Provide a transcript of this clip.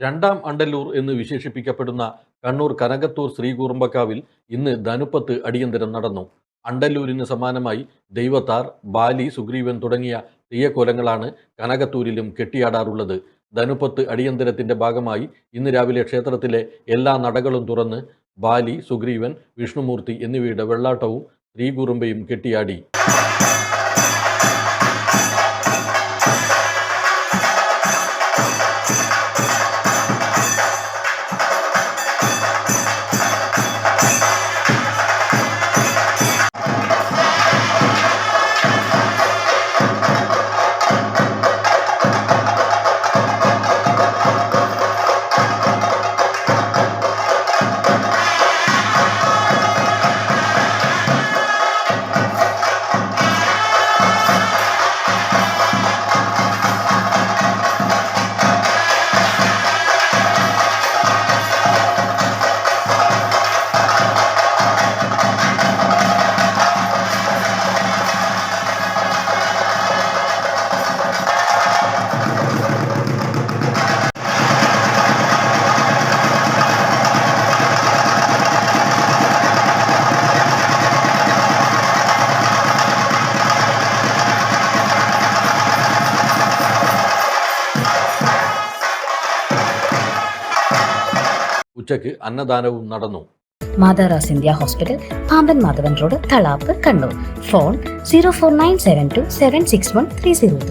രണ്ടാം അണ്ടല്ലൂർ എന്ന് വിശേഷിപ്പിക്കപ്പെടുന്ന കണ്ണൂർ കനകത്തൂർ ശ്രീകൂറുമ്പക്കാവിൽ ഇന്ന് ധനുപ്പത്ത് അടിയന്തരം നടന്നു. അണ്ടല്ലൂരിന് സമാനമായി ദൈവത്താർ, ബാലി, സുഗ്രീവൻ തുടങ്ങിയ തെയ്യക്കോലങ്ങളാണ് കനകത്തൂരിലും കെട്ടിയാടാറുള്ളത്. ധനുപ്പത്ത് അടിയന്തരത്തിന്റെ ഭാഗമായി ഇന്ന് രാവിലെ ക്ഷേത്രത്തിലെ എല്ലാ നടകളും തുറന്ന് ബാലി, സുഗ്രീവൻ, വിഷ്ണുമൂർത്തി എന്നിവയുടെ വെള്ളാട്ടവും ശ്രീകൂറുമ്പയും കെട്ടിയാടി. ഉച്ചയ്ക്ക് അന്നദാനവും നടന്നു. മാതാറാസ് India hospital, Pamban Madhavan road, Thalap, Kannur. Phone 04972761303.